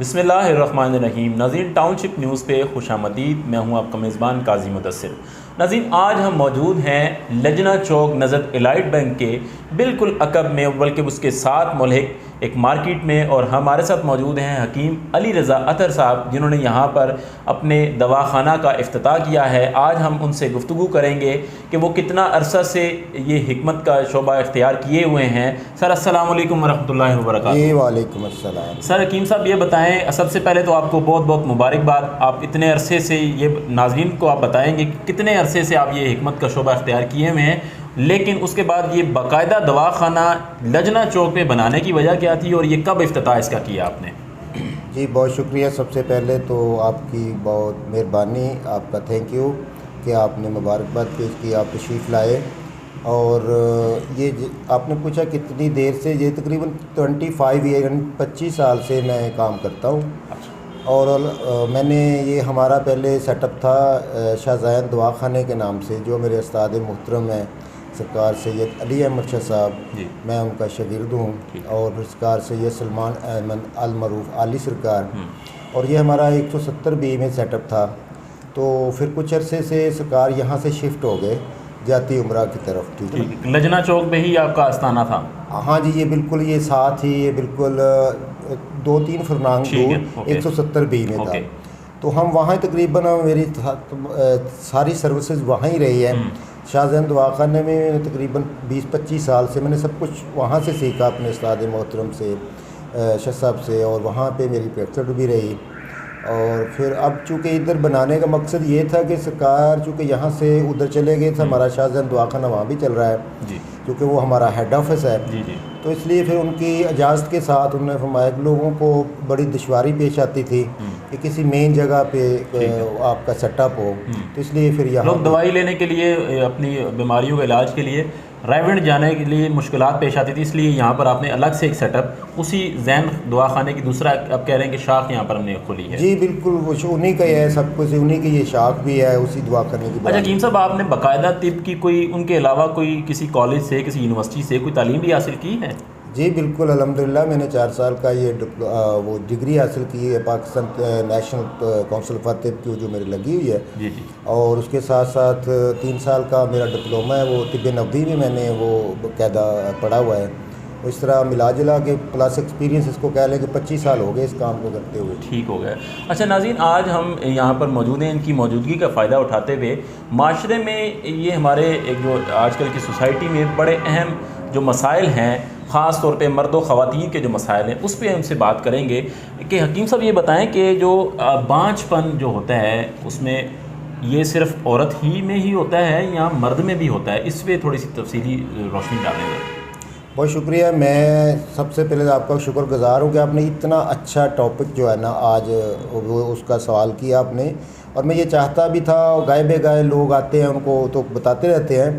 بسم اللہ الرحمن الرحیم۔ ناظرین، ٹاؤن شپ نیوز پہ خوش آمدید۔ میں ہوں آپ کا میزبان قاضی مدثر۔ ناظرین، آج ہم موجود ہیں لجنہ چوک نزد الائٹ بینک کے بالکل عقب میں، بلکہ اس کے ساتھ ملحق ایک مارکیٹ میں، اور ہمارے ساتھ موجود ہیں حکیم علی رضا اطہر صاحب، جنہوں نے یہاں پر اپنے دواخانہ کا افتتاح کیا ہے۔ آج ہم ان سے گفتگو کریں گے کہ وہ کتنا عرصہ سے یہ حکمت کا شعبہ اختیار کیے ہوئے ہیں۔ سر السلام علیکم ورحمۃ اللہ وبرکاتہ۔ جی وعلیکم السلام۔ سر حکیم صاحب، یہ بتائیں، سب سے پہلے تو آپ کو بہت بہت مبارکباد۔ آپ اتنے عرصے سے، یہ ناظرین کو آپ بتائیں گے کہ کتنے عرصے سے آپ یہ حکمت کا شعبہ اختیار کیے ہوئے ہیں، لیکن اس کے بعد یہ باقاعدہ دواخانہ لجنہ چوک پہ بنانے کی وجہ کیا تھی، اور یہ کب افتتاح اس کا کیا آپ نے؟ جی بہت شکریہ۔ سب سے پہلے تو آپ کی بہت مہربانی، آپ کا تھینک یو کہ آپ نے مبارکباد پیش کی، آپ تشریف لائے۔ اور یہ آپ نے پوچھا کتنی دیر سے، یہ تقریباً 25 ایئر 25 سال سے میں کام کرتا ہوں۔ اور میں نے یہ ہمارا پہلے سیٹ اپ تھا شاہ زین دواخانے کے نام سے، جو میرے استاد محترم ہیں سرکار سید علی احمد شاہ صاحب، میں ان کا شاگرد ہوں، اور سرکار سید سلمان احمد المعروف علی سرکار، اور یہ ہمارا 170 بی میں سیٹ اپ تھا۔ تو پھر کچھ عرصے سے سرکار یہاں سے شفٹ ہو گئے جاتی عمرہ کی طرف۔ ٹھیک ہے، لجنہ چوک میں ہی آپ کا آستانہ تھا؟ ہاں جی، یہ بالکل یہ ساتھ ہی، یہ بالکل 2-3 فرنانگ دور 170 بی میں تھا۔ تو ہم وہاں تقریباً میری ساری سروسز وہاں ہی رہی ہے۔ شاہ زین دواخانے میں تقریباً 20-25 سال سے میں نے سب کچھ وہاں سے سیکھا، اپنے استاد محترم سے، شاہ صاحب سے، اور وہاں پہ میری پریکٹس بھی رہی۔ اور پھر اب چونکہ ادھر بنانے کا مقصد یہ تھا کہ سرکار چونکہ یہاں سے ادھر چلے گئے تھے، ہمارا شاہ زین دواخانہ وہاں بھی چل رہا ہے کیونکہ وہ ہمارا ہیڈ آفس ہے، تو اس لیے پھر ان کی اجازت کے ساتھ انہوں نے فرمایا کہ لوگوں کو بڑی دشواری پیش آتی تھی کہ کسی مین جگہ پہ آپ کا سیٹ اپ ہو، تو اس لیے پھر یہاں لوگ دوائی لینے کے لیے، اپنی بیماریوں کے علاج کے لیے رائیونڈ جانے کے لیے مشکلات پیش آتی تھی، اس لیے یہاں پر آپ نے الگ سے ایک سیٹ اپ اسی زین دواخانے کی دوسرا آپ کہہ رہے ہیں کہ شاخ یہاں پر ہم نے کھولی ہے؟ جی بالکل، وہ انہیں کا ہی ہے سب کچھ، انہیں کی یہ شاخ بھی ہے اسی دواخانے کی۔ اچھا حکیم صاحب، آپ نے باقاعدہ طب کی کوئی ان کے علاوہ کوئی کسی کالج سے، کسی یونیورسٹی سے کوئی تعلیم بھی حاصل کی ہے؟ جی بالکل، الحمدللہ میں نے 4 سال کا یہ وہ ڈگری حاصل کی ہے پاکستان نیشنل کونسل فار طب کی، جو میری لگی ہوئی ہے، اور اس کے ساتھ ساتھ 3 سال کا میرا ڈپلومہ ہے، وہ طب نبوی میں نے وہ باقاعدہ پڑھا ہوا ہے۔ اس طرح ملا جلا کے پلس ایکسپیرینس اس کو کہہ لیں کہ 25 سال ہو گئے اس کام کو کرتے ہوئے۔ ٹھیک ہو گیا۔ اچھا ناظرین، آج ہم یہاں پر موجود ہیں ان کی موجودگی کا فائدہ اٹھاتے ہوئے معاشرے میں یہ ہمارے ایک جو آج کل کی سوسائٹی میں بڑے اہم جو مسائل ہیں، خاص طور پہ مرد و خواتین کے جو مسائل ہیں، اس پہ ہم سے بات کریں گے کہ حکیم صاحب یہ بتائیں کہ جو بانجھ پن جو ہوتا ہے، اس میں یہ صرف عورت ہی میں ہی ہوتا ہے یا مرد میں بھی ہوتا ہے؟ اس پہ تھوڑی سی تفصیلی روشنی ڈالیں گے۔ بہت شکریہ، میں سب سے پہلے آپ کا شکر گزار ہوں کہ آپ نے اتنا اچھا ٹاپک جو ہے نا آج وہ اس کا سوال کیا آپ نے، اور میں یہ چاہتا بھی تھا، گائے بے گائے لوگ آتے ہیں ان کو تو بتاتے رہتے ہیں،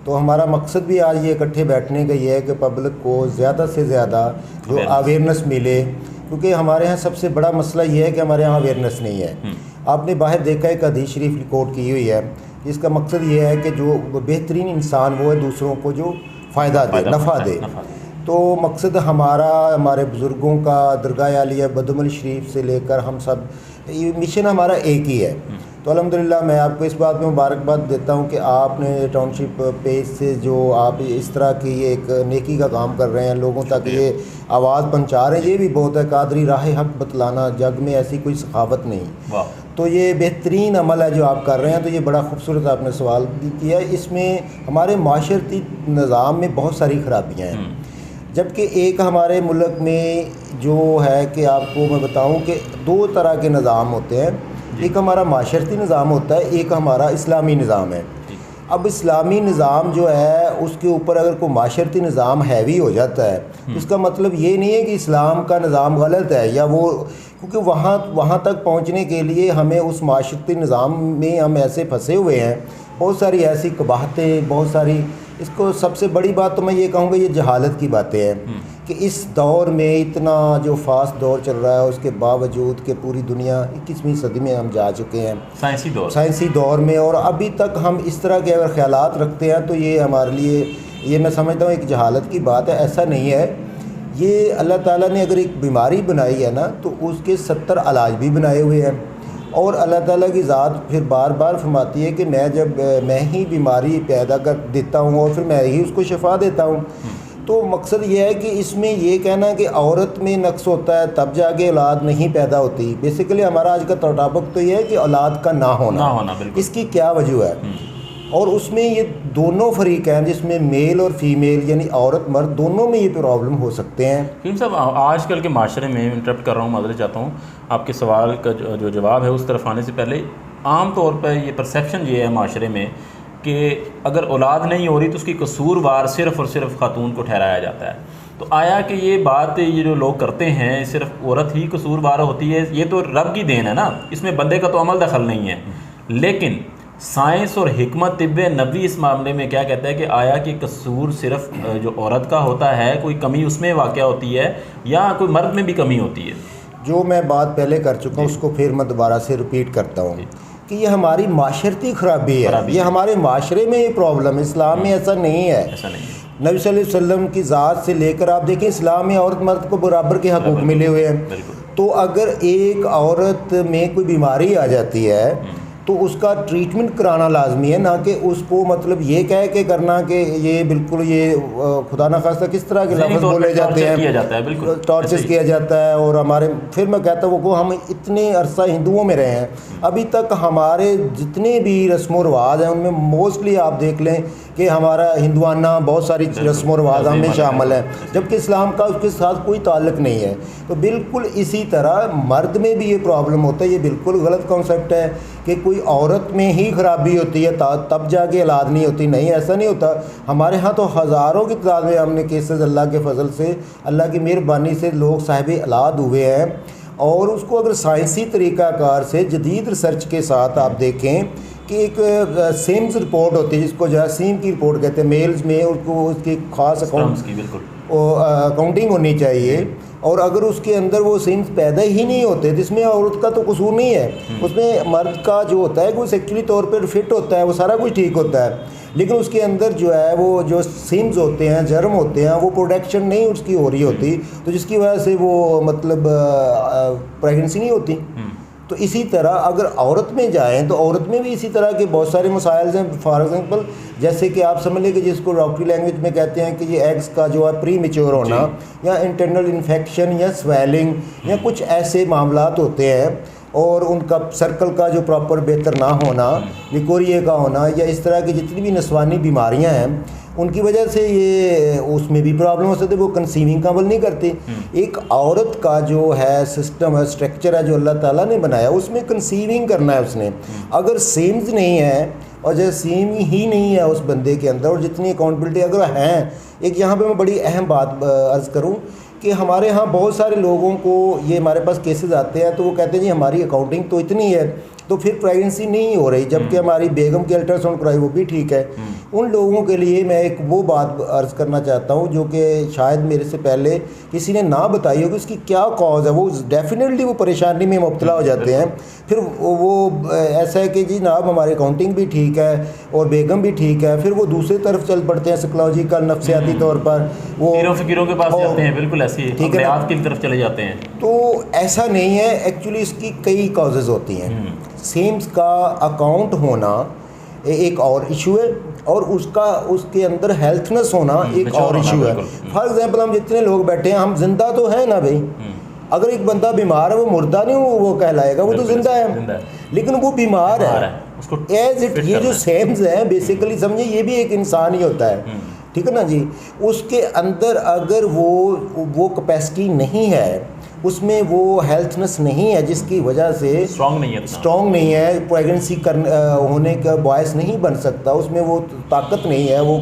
تو ہمارا مقصد بھی آج یہ اکٹھے بیٹھنے کا یہ ہے کہ پبلک کو زیادہ سے زیادہ جو اویئرنیس ملے، کیونکہ ہمارے ہاں سب سے بڑا مسئلہ یہ ہے کہ ہمارے ہاں اویئرنیس نہیں ہے۔ آپ نے باہر دیکھا ایک حدیث شریف ریکارڈ کی ہوئی ہے، جس کا مقصد یہ ہے کہ جو بہترین انسان وہ ہے دوسروں کو جو فائدہ دے، نفع دے۔ تو مقصد ہمارا، ہمارے بزرگوں کا، درگاہ عالیہ بدم علی شریف سے لے کر ہم سب، یہ مشن ہمارا ایک ہی ہے۔ تو الحمدللہ میں آپ کو اس بات میں مبارکباد دیتا ہوں کہ آپ نے ٹاؤن شپ پیج سے جو آپ اس طرح کی ایک نیکی کا کام کر رہے ہیں، لوگوں تک یہ آواز پہنچا رہے ہیں، یہ بھی بہت ہے۔ قادری راہ حق بتلانا، جگ میں ایسی کوئی سخاوت نہیں۔ تو یہ بہترین عمل ہے جو آپ کر رہے ہیں، تو یہ بڑا خوبصورت آپ نے سوال بھی کیا ہے۔ اس میں ہمارے معاشرتی نظام میں بہت ساری خرابیاں ہیں، جبکہ ایک ہمارے ملک میں جو ہے کہ آپ کو میں بتاؤں کہ 2 طرح کے نظام ہوتے ہیں، ایک ہمارا معاشرتی نظام ہوتا ہے، ایک ہمارا اسلامی نظام ہے۔ اب اسلامی نظام جو ہے اس کے اوپر اگر کوئی معاشرتی نظام ہیوی ہو جاتا ہے، اس کا مطلب یہ نہیں ہے کہ اسلام کا نظام غلط ہے یا وہ، کیونکہ وہاں تک پہنچنے کے لیے ہمیں اس معاشرتی نظام میں ہم ایسے پھنسے ہوئے ہیں، بہت ساری ایسی قباحتیں، بہت ساری، اس کو سب سے بڑی بات تو میں یہ کہوں گا یہ جہالت کی باتیں ہیں کہ اس دور میں اتنا جو فاسٹ دور چل رہا ہے، اس کے باوجود کہ پوری دنیا 21ویں صدی میں ہم جا چکے ہیں، سائنسی دور میں، اور ابھی تک ہم اس طرح کے اگر خیالات رکھتے ہیں تو یہ ہمارے لیے، یہ میں سمجھتا ہوں ایک جہالت کی بات ہے۔ ایسا نہیں ہے، یہ اللہ تعالیٰ نے اگر ایک بیماری بنائی ہے نا تو اس کے 70 علاج بھی بنائے ہوئے ہیں، اور اللہ تعالیٰ کی ذات پھر بار بار فرماتی ہے کہ میں ہی بیماری پیدا کر دیتا ہوں اور پھر میں ہی اس کو شفا دیتا ہوں۔ تو مقصد یہ ہے کہ اس میں یہ کہنا کہ عورت میں نقص ہوتا ہے تب جا کے اولاد نہیں پیدا ہوتی، بیسیکلی ہمارا آج کا ٹاپک تو یہ ہے کہ اولاد کا نہ ہونا اس کی کیا وجہ ہے، اور اس میں یہ دونوں فریق ہیں جس میں میل اور فیمیل یعنی عورت مرد دونوں میں یہ پرابلم ہو سکتے ہیں۔ حکیم صاحب، آج کل کے معاشرے میں انٹرپٹ کر رہا ہوں، معذرت چاہتا ہوں، آپ کے سوال کا جو جواب ہے اس طرف آنے سے پہلے، عام طور پہ یہ پرسیپشن یہ ہے معاشرے میں کہ اگر اولاد نہیں ہو رہی تو اس کی قصوروار صرف اور صرف خاتون کو ٹھہرایا جاتا ہے۔ تو آیا کہ یہ بات یہ جو لوگ کرتے ہیں صرف عورت ہی قصوروار ہوتی ہے؟ یہ تو رب کی دین ہے نا، اس میں بندے کا تو عمل دخل نہیں ہے، لیکن سائنس اور حکمت طب نبوی اس معاملے میں کیا کہتا ہے کہ آیا کہ قصور صرف جو عورت کا ہوتا ہے، کوئی کمی اس میں واقع ہوتی ہے یا کوئی مرد میں بھی کمی ہوتی ہے؟ جو میں بات پہلے کر چکا ہوں اس کو پھر میں دوبارہ سے ریپیٹ کرتا ہوں کہ یہ ہماری معاشرتی خرابی ہے، یہ ہمارے معاشرے میں یہ پرابلم ہے، اسلام میں ایسا نہیں ہے۔ نبی صلی اللہ علیہ وسلم کی ذات سے لے کر آپ دیکھیں اسلام میں عورت مرد کو برابر کے حقوق ملے ہوئے ہیں۔ تو اگر ایک عورت میں کوئی بیماری آ جاتی ہے تو اس کا ٹریٹمنٹ کرانا لازمی ہے، نہ کہ اس کو مطلب یہ کہہ کے کرنا کہ یہ بالکل یہ خدا نخواستہ کس طرح کے لفظ بولے جاتے ہیں، ٹارچر کیا جاتا ہے۔ اور ہمارے پھر میں کہتا ہوں وہ ہم اتنے عرصہ ہندوؤں میں رہے ہیں، ابھی تک ہمارے جتنے بھی رسم و رواج ہیں ان میں موسٹلی آپ دیکھ لیں کہ ہمارا ہندوانہ بہت ساری رسم و رواج میں شامل ہیں، جبکہ اسلام کا اس کے ساتھ کوئی تعلق نہیں ہے۔ تو بالکل اسی طرح مرد میں بھی یہ پرابلم ہوتا ہے، یہ بالکل غلط کانسیپٹ ہے کہ کوئی عورت میں ہی خرابی ہوتی ہے تب جا کے اولاد نہیں ہوتی، نہیں ایسا نہیں ہوتا۔ ہمارے ہاں تو ہزاروں کی تعداد میں ہم نے کیسز اللہ کے فضل سے، اللہ کی مہربانی سے لوگ صاحب اولاد ہوئے ہیں، اور اس کو اگر سائنسی طریقہ کار سے جدید ریسرچ کے ساتھ آپ دیکھیں کہ ایک سیمز رپورٹ ہوتی ہے جس کو جراثیم کی رپورٹ کہتے ہیں، میلز میں اس کو اس کی خاص اکاؤنٹنگ ہونی چاہیے، اور اگر اس کے اندر وہ سیمز پیدا ہی نہیں ہوتے جس میں عورت کا تو قصور نہیں ہے، اس میں مرد کا جو ہوتا ہے وہ سیکچولی طور پر فٹ ہوتا ہے، وہ سارا کچھ ٹھیک ہوتا ہے، لیکن اس کے اندر جو ہے وہ جو سیمز ہوتے ہیں، جرم ہوتے ہیں، وہ پروڈکشن نہیں اس کی ہو رہی ہوتی، تو جس کی وجہ سے وہ مطلب پریگننسی نہیں ہوتی۔ تو اسی طرح اگر عورت میں جائیں تو عورت میں بھی اسی طرح کے بہت سارے مسائل ہیں، فار ایگزامپل جیسے کہ آپ سمجھ لیں کہ جس کو ڈاکٹری لینگویج میں کہتے ہیں کہ یہ ایگز کا جو ہے پری میچور ہونا، یا انٹرنل انفیکشن یا سویلنگ یا کچھ ایسے معاملات ہوتے ہیں، اور ان کا سرکل کا جو پراپر بہتر نہ ہونا، لیکوریے کا ہونا، یا اس طرح کی جتنی بھی نسوانی بیماریاں ہیں ان کی وجہ سے یہ اس میں بھی پرابلم ہو سکتی ہے، وہ کنسیونگ کا عمل نہیں کرتی۔ ایک عورت کا جو ہے سسٹم ہے، اسٹرکچر ہے جو اللہ تعالیٰ نے بنایا، اس میں کنسیونگ کرنا ہے اس نے۔ اگر سیمز نہیں ہے اور جیسے سیم ہی نہیں ہے اس بندے کے اندر، اور جتنی اکاؤنٹبلٹی اگر ہیں، ایک یہاں پہ میں بڑی اہم بات عرض کروں کہ ہمارے ہاں بہت سارے لوگوں کو یہ ہمارے پاس کیسز آتے ہیں تو وہ کہتے ہیں جی ہماری اکاؤنٹنگ تو اتنی ہے تو پھر پریگننسی نہیں ہو رہی، جبکہ ہماری بیگم کی الٹرا ساؤنڈ کرائی وہ بھی ٹھیک ہے۔ ان لوگوں کے لیے میں ایک وہ بات عرض کرنا چاہتا ہوں جو کہ شاید میرے سے پہلے کسی نے نہ بتائی ہو کہ اس کی کیا کاز ہے، وہ ڈیفینیٹلی وہ پریشانی میں مبتلا ہو جاتے ہیں، پھر وہ ایسا ہے کہ جی جناب ہماری اکاؤنٹنگ بھی ٹھیک ہے اور بیگم بھی ٹھیک ہے، پھر وہ دوسری طرف چل پڑتے ہیں سائیکولوجیکل نفسیاتی طور پر، وہ فقیروں کے پاس جاتے ہیں، بالکل ایسی خیالات کی طرف چلے جاتے ہیں۔ تو ایسا نہیں ہے، ایکچولی اس کی کئی کازز ہوتی ہیں۔ سیمز کا اکاؤنٹ ہونا ایک اور ایشو ہے، اور اس کے اندر ہیلتھنس ہونا ایک اور ایشو ہے۔ فار ایگزامپل ہم جتنے لوگ بیٹھے ہیں ہم زندہ تو ہیں نا بھائی، اگر ایک بندہ بیمار ہے وہ مردہ نہیں وہ کہلائے گا، وہ تو زندہ ہے، لیکن وہ بیمار ہے ایز اٹ۔ یہ جو سیمز ہیں بیسیکلی سمجھے یہ بھی ایک انسان ہی ہوتا ہے، ٹھیک ہے نا جی۔ اس کے اندر اگر وہ کیپیسٹی نہیں ہے، اس میں وہ ہیلتھنس نہیں ہے جس کی وجہ سے اسٹرانگ نہیں ہے، پریگننسی ہونے کا باعث نہیں بن سکتا، اس میں وہ طاقت نہیں ہے، وہ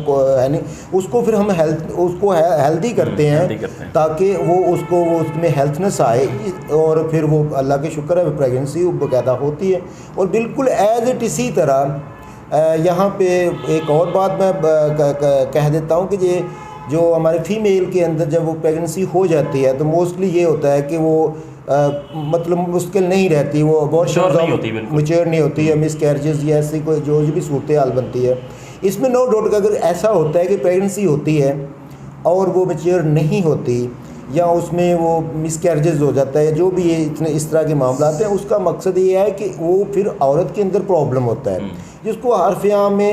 اس کو پھر ہم اس کو ہیلدی کرتے ہیں تاکہ وہ اس میں ہیلتھنس آئے، اور پھر وہ اللہ کے شکر ہے پریگننسی باقاعدہ ہوتی ہے۔ اور بالکل ایز اٹ اسی طرح یہاں پہ ایک اور بات میں کہہ دیتا ہوں کہ جو ہمارے فیمیل کے اندر جب وہ پریگننسی ہو جاتی ہے تو موسٹلی یہ ہوتا ہے کہ وہ مطلب مشکل نہیں رہتی، وہ بہت میچور نہیں ہوتی ہے، مس کیریجز یا ایسی کوئی جو بھی صورتحال بنتی ہے۔ اس میں نو ڈاؤٹ کہ اگر ایسا ہوتا ہے کہ پریگننسی ہوتی ہے اور وہ میچور نہیں ہوتی یا اس میں وہ مس کیریجز ہو جاتا ہے، جو بھی یہ اتنے اس طرح کے معاملات ہیں، اس کا مقصد یہ ہے کہ وہ پھر عورت کے اندر پرابلم ہوتا ہے، جس کو حرف عام میں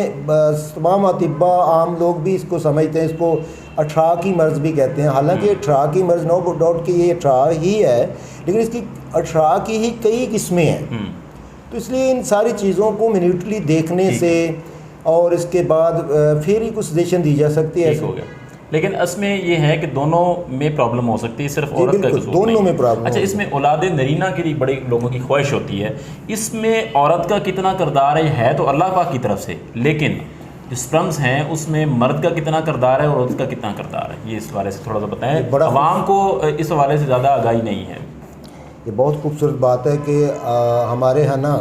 تمام اطباء عام لوگ بھی اس کو سمجھتے ہیں، اس کو اٹھارہ کی مرض بھی کہتے ہیں، حالانکہ اٹھارہ کی مرض نو ڈاؤٹ کہ یہ اٹھارہ ہی ہے، لیکن اس کی اٹھارہ کی ہی کئی قسمیں ہیں۔ تو اس لیے ان ساری چیزوں کو منیوٹلی دیکھنے سے اور اس کے بعد پھر ہی کچھ سجیشن دی جا سکتی ہے۔ ہو گیا، لیکن اس میں یہ ہے کہ دونوں میں پرابلم ہو سکتی ہے، صرف عورت کا قصور دونوں میں پرابلم۔ اچھا، اس میں اولاد نرینہ کے لیے بڑے لوگوں کی خواہش ہوتی ہے، اس میں عورت کا کتنا کردار ہے تو اللہ پاک کی طرف سے، لیکن جو سپرمز ہیں اس میں مرد کا کتنا کردار ہے اور عورت کا کتنا کردار ہے، یہ اس حوالے سے تھوڑا سا بتائیں، عوام کو اس حوالے سے زیادہ آگاہی نہیں ہے۔ یہ بہت خوبصورت بات ہے کہ ہمارے ہاں نا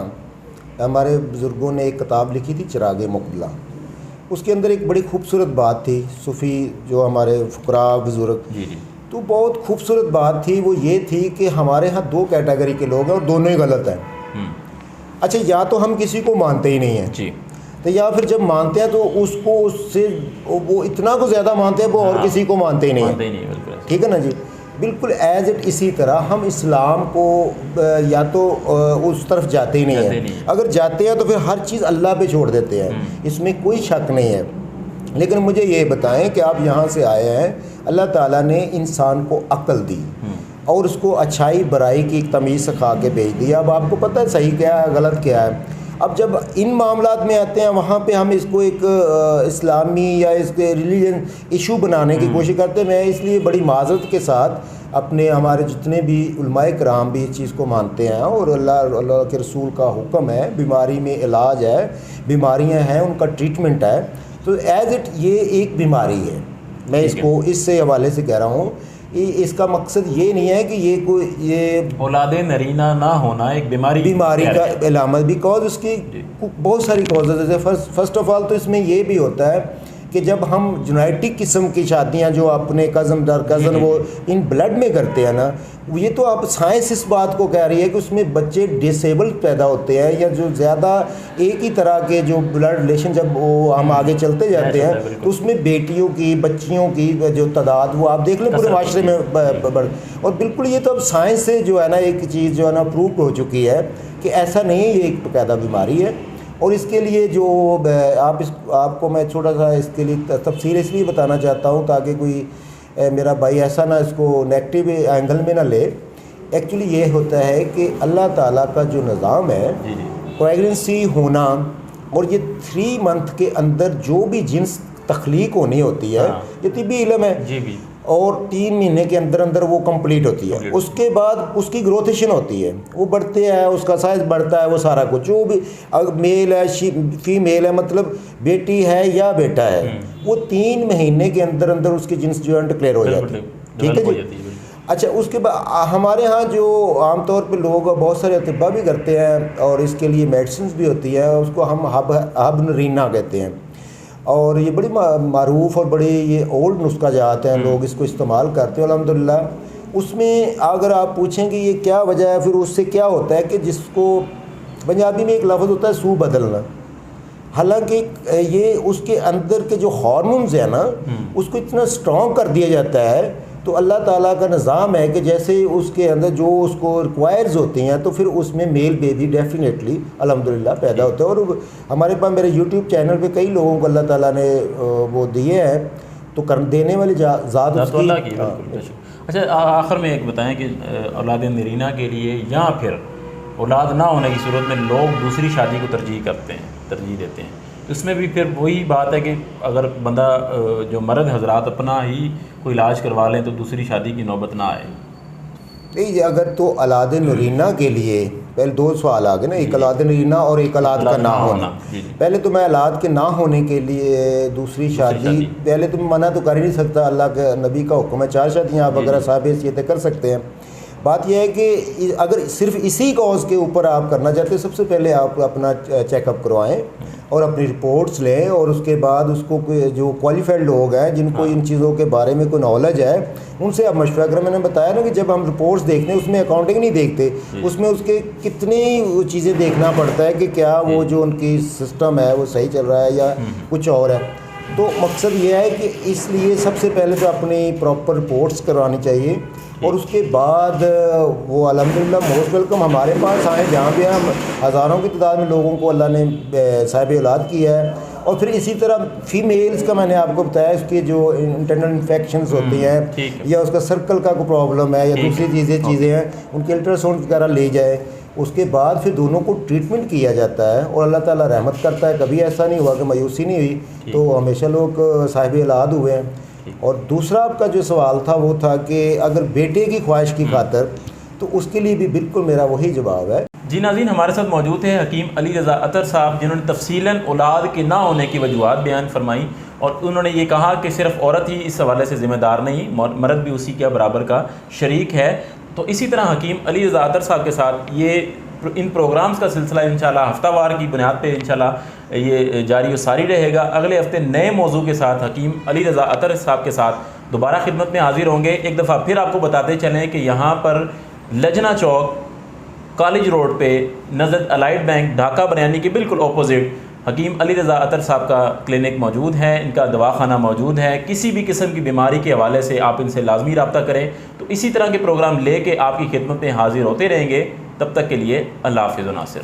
ہمارے بزرگوں نے ایک کتاب لکھی تھی چراغ مقبلہ، اس کے اندر ایک بڑی خوبصورت بات تھی، صوفی جو ہمارے فقراء بزرگ، تو بہت خوبصورت بات تھی، وہ یہ تھی کہ ہمارے ہاں دو کیٹیگری کے لوگ ہیں اور دونوں ہی غلط ہیں۔ اچھا، یا تو ہم کسی کو مانتے ہی نہیں ہیں، تو یا پھر جب مانتے ہیں تو اس کو اس سے وہ اتنا کو زیادہ مانتے ہیں وہ اور کسی کو مانتے ہی نہیں ہیں، ٹھیک ہے نا جی۔ بالکل ایز اٹ اسی طرح ہم اسلام کو یا تو اس طرف جاتے ہی نہیں ہیں، اگر جاتے ہیں تو پھر ہر چیز اللہ پہ چھوڑ دیتے ہیں، اس میں کوئی شک نہیں ہے۔ لیکن مجھے یہ بتائیں کہ آپ یہاں سے آئے ہیں، اللہ تعالیٰ نے انسان کو عقل دی اور اس کو اچھائی برائی کی ایک تمیز سکھا کے بھیج دی، اب آپ کو پتہ ہے صحیح کیا ہے غلط کیا ہے۔ اب جب ان معاملات میں آتے ہیں وہاں پہ ہم اس کو ایک اسلامی یا اس کے ریلیجن ایشو بنانے کی کوشش کرتے ہیں۔ میں اس لیے بڑی معذرت کے ساتھ اپنے ہمارے جتنے بھی علماء کرام بھی اس چیز کو مانتے ہیں اور اللہ کے رسول کا حکم ہے، بیماری میں علاج ہے، بیماریاں ہیں ان کا ٹریٹمنٹ ہے، تو ایز اٹ یہ ایک بیماری ہے۔ میں اس کو اس سے حوالے سے کہہ رہا ہوں، اس کا مقصد یہ نہیں ہے کہ یہ کوئی یہ اولاد نرینہ نہ ہونا ایک بیماری کا علامت، بیکاز اس کی بہت ساری کازز ہے۔ فرسٹ آف آل تو اس میں یہ بھی ہوتا ہے کہ جب ہم جنیٹک قسم کی شادیاں جو اپنے کزن در کزن وہ ان بلڈ میں کرتے ہیں نا، یہ تو آپ سائنس اس بات کو کہہ رہی ہے کہ اس میں بچے ڈسیبل پیدا ہوتے ہیں، یا جو زیادہ ایک ہی طرح کے جو بلڈ ریلیشن جب وہ ہم آگے چلتے جاتے ہیں تو اس میں بیٹیوں کی بچیوں کی جو تعداد وہ آپ دیکھ لیں پورے معاشرے میں بڑھ، اور بالکل یہ تو اب سائنس سے جو ہے نا ایک چیز جو ہے نا پروف ہو چکی ہے کہ ایسا نہیں ہے، یہ ایک باقاعدہ بیماری ہے۔ اور اس کے لیے جو آپ کو میں چھوٹا سا اس کے لیے تفصیل اس لیے بتانا چاہتا ہوں تاکہ کوئی میرا بھائی ایسا نہ اس کو نیگیٹو اینگل میں نہ لے۔ ایکچولی یہ ہوتا ہے کہ اللہ تعالیٰ کا جو نظام ہے، پریگننسی ہونا اور یہ 3 منتھ کے اندر جو بھی جنس تخلیق ہونی ہوتی ہے، یہ طبی علم ہے، اور 3 مہینے کے اندر اندر وہ کمپلیٹ ہوتی ہے۔ اس کے بعد اس کی گروتھیشن ہوتی ہے، وہ بڑھتے ہیں، اس کا سائز بڑھتا ہے، وہ سارا کچھ جو بھی میل ہے فیمیل ہے، مطلب بیٹی ہے یا بیٹا ہے، وہ 3 مہینے کے اندر اندر اس کی جنس جو ہے ڈکلیئر ہو جاتی ہے، ٹھیک ہے جی۔ اچھا، اس کے بعد ہمارے ہاں جو عام طور پہ لوگ بہت سارے اطباء بھی کرتے ہیں اور اس کے لیے میڈیسنز بھی ہوتی ہے، اس کو ہم حب نرینہ کہتے ہیں، اور یہ بڑی معروف اور بڑی یہ اولڈ نسخہ جات ہیں، لوگ اس کو استعمال کرتے ہیں الحمدللہ۔ اس میں اگر آپ پوچھیں کہ یہ کیا وجہ ہے، پھر اس سے کیا ہوتا ہے کہ جس کو پنجابی میں ایک لفظ ہوتا ہے سو بدلنا، حالانکہ یہ اس کے اندر کے جو ہارمونز ہیں نا اس کو اتنا اسٹرانگ کر دیا جاتا ہے، تو اللہ تعالیٰ کا نظام ہے کہ جیسے اس کے اندر جو اس کو ریکوائرز ہوتی ہیں تو پھر اس میں میل بیبی ڈیفینیٹلی الحمدللہ پیدا ہوتا ہے۔ اور ہمارے پاس میرے یوٹیوب چینل پہ کئی لوگوں کو اللہ تعالیٰ نے وہ دیے ہیں، تو دینے والی ذات اس کی۔ اچھا، آخر میں ایک بتائیں کہ اولاد نرینہ کے لیے یا پھر اولاد نہ ہونے کی صورت میں لوگ دوسری شادی کو ترجیح دیتے ہیں، اس میں بھی پھر وہی بات ہے کہ اگر بندہ جو مرد حضرات اپنا ہی کوئی علاج کروا لیں تو دوسری شادی کی نوبت نہ آئے۔ نہیں، اگر تو اولاد نرینہ کے لیے پہلے 2 سوال آ گئے نا، ایک اولاد نرینہ اور ایک اولاد کا نہ ہونا۔ پہلے تو میں اولاد کے نہ ہونے کے لیے دوسری شادی پہلے تو منع تو کر ہی نہیں سکتا، اللہ کے نبی کا حکم ہے 4 شادیاں آپ اگر صاحب حیثیت کر سکتے ہیں۔ بات یہ ہے کہ اگر صرف اسی کاز کے اوپر آپ کرنا چاہتے ہیں، سب سے پہلے آپ اپنا چیک اپ کروائیں اور اپنی رپورٹس لیں، اور اس کے بعد اس کو جو کوالیفائڈ لوگ ہیں جن کو ان چیزوں کے بارے میں کوئی نالج ہے ان سے آپ مشورہ کریں۔ میں نے بتایا نا کہ جب ہم رپورٹس دیکھتے ہیں اس میں اکاؤنٹنگ نہیں دیکھتے، اس میں اس کے کتنی چیزیں دیکھنا پڑتا ہے کہ کیا وہ جو ان کی سسٹم ہے وہ صحیح چل رہا ہے یا کچھ اور ہے۔ تو مقصد یہ ہے کہ اس لیے سب سے پہلے تو اپنی پراپر رپورٹس کروانی چاہیے، اور اس کے بعد وہ الحمدللہ موسٹ ویلکم ہمارے پاس آئیں جہاں بھی ہم ہزاروں کی تعداد میں لوگوں کو اللہ نے صاحب اولاد کیا ہے. اور پھر اسی طرح فیمیلز کا میں نے آپ کو بتایا اس کے جو انٹرنل انفیکشنز ہوتی ہیں یا اس کا سرکل کا کوئی پرابلم ہے یا دوسری چیزیں ہیں، ان کے الٹراساؤنڈ وغیرہ لے جائے. اس کے بعد پھر دونوں کو ٹریٹمنٹ کیا جاتا ہے اور اللہ تعالیٰ رحمت کرتا ہے. کبھی ایسا نہیں ہوا کہ مایوسی نہیں ہوئی، تو ہمیشہ لوگ صاحب اولاد ہوئے ہیں. اور دوسرا آپ کا جو سوال تھا وہ تھا کہ اگر بیٹے کی خواہش کی خاطر، تو اس کے لیے بھی بالکل میرا وہی جواب ہے. جی ناظرین، ہمارے ساتھ موجود ہیں حکیم علی رضا عطر صاحب، جنہوں نے تفصیلاً اولاد کے نہ ہونے کی وجوہات بیان فرمائی، اور انہوں نے یہ کہا کہ صرف عورت ہی اس حوالے سے ذمہ دار نہیں، مرد بھی اسی کے برابر کا شریک ہے. تو اسی طرح حکیم علی رضا عطر صاحب کے ساتھ ان پروگرامز کا سلسلہ انشاءاللہ ہفتہ وار کی بنیاد پہ انشاءاللہ یہ جاری و ساری رہے گا. اگلے ہفتے نئے موضوع کے ساتھ حکیم علی رضا عطر صاحب کے ساتھ دوبارہ خدمت میں حاضر ہوں گے. ایک دفعہ پھر آپ کو بتاتے چلیں کہ یہاں پر لجنا چوک کالج روڈ پہ نزد الائٹ بینک ڈھاکہ بریانی کے بالکل اپوزٹ حکیم علی رضا عطر صاحب کا کلینک موجود ہے، ان کا دواخانہ موجود ہے. کسی بھی قسم کی بیماری کے حوالے سے آپ ان سے لازمی رابطہ کریں. تو اسی طرح کے پروگرام لے کے آپ کی خدمت میں حاضر ہوتے رہیں گے. تب تک کے لیے اللہ حافظ و ناصر.